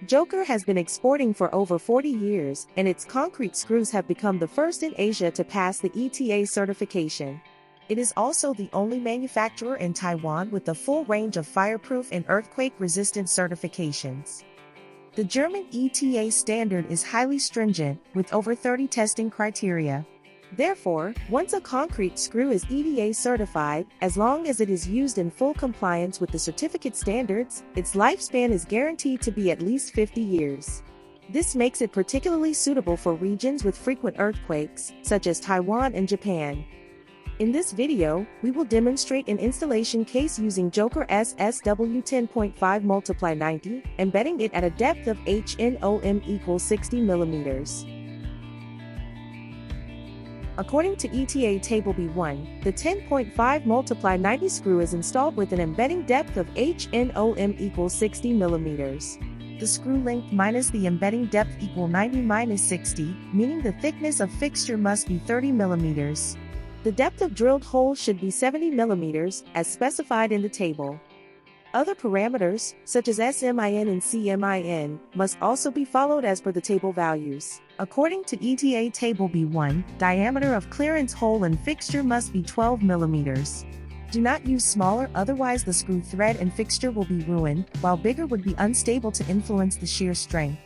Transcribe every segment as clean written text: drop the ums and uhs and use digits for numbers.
Joker has been exporting for over 40 years, and its concrete screws have become the first in Asia to pass the ETA certification. It is also the only manufacturer in Taiwan with a full range of fireproof and earthquake-resistant certifications. The German ETA standard is highly stringent, with over 30 testing criteria. Therefore, once a concrete screw is ETA certified, as long as it is used in full compliance with the certificate standards, its lifespan is guaranteed to be at least 50 years. This makes it particularly suitable for regions with frequent earthquakes, such as Taiwan and Japan. In this video, we will demonstrate an installation case using Joker SSW 10.5x90, embedding it at a depth of HNOM equals 60 mm. According to ETA Table B1, the 10.5x90 screw is installed with an embedding depth of HNOM equals 60 mm. The screw length minus the embedding depth equal 90-60, meaning the thickness of fixture must be 30 mm. The depth of drilled holes should be 70 mm, as specified in the table. Other parameters, such as SMIN and CMIN, must also be followed as per the table values. According to ETA Table B1, diameter of clearance hole and fixture must be 12 mm. Do not use smaller, otherwise the screw thread and fixture will be ruined, while bigger would be unstable to influence the shear strength.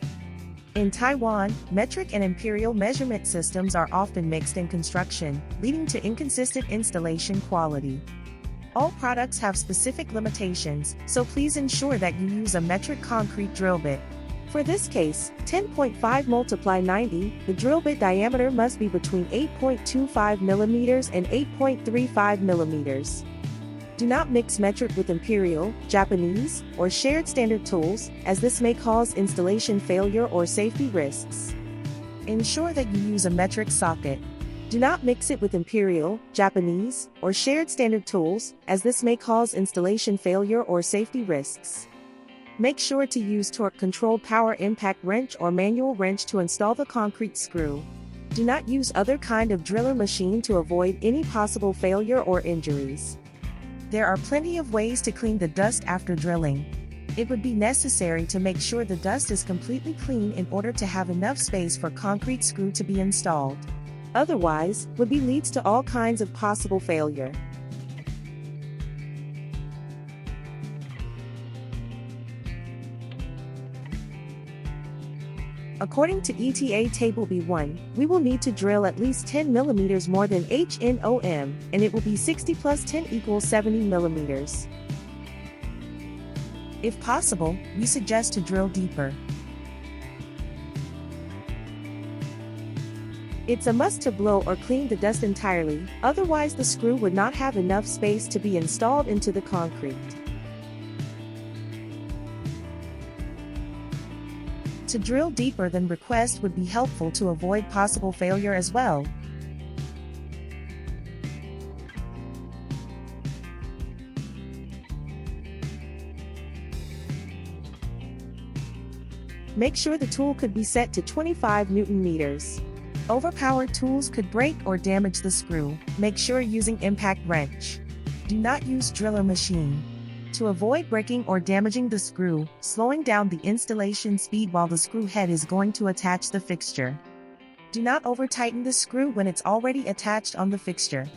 In Taiwan, metric and imperial measurement systems are often mixed in construction, leading to inconsistent installation quality. All products have specific limitations, so please ensure that you use a metric concrete drill bit. For this case, 10.5x90, the drill bit diameter must be between 8.25 mm and 8.35 mm. Do not mix metric with imperial, Japanese, or shared standard tools, as this may cause installation failure or safety risks. Ensure that you use a metric socket. Do not mix it with imperial, Japanese, or shared standard tools, as this may cause installation failure or safety risks. Make sure to use torque-controlled power impact wrench or manual wrench to install the concrete screw. Do not use other kind of driller machine to avoid any possible failure or injuries. There are plenty of ways to clean the dust after drilling. It would be necessary to make sure the dust is completely clean in order to have enough space for concrete screw to be installed. Otherwise, would-be leads to all kinds of possible failure. According to ETA Table B1, we will need to drill at least 10 mm more than HNOM, and it will be 60 plus 10 equals 70 mm. If possible, we suggest to drill deeper. It's a must to blow or clean the dust entirely, otherwise the screw would not have enough space to be installed into the concrete. To drill deeper than request would be helpful to avoid possible failure as well. Make sure the tool could be set to 25 Nm. Overpowered tools could break or damage the screw. Make sure using impact wrench. Do not use driller machine. To avoid breaking or damaging the screw, slowing down the installation speed while the screw head is going to attach the fixture. Do not over-tighten the screw when it's already attached on the fixture.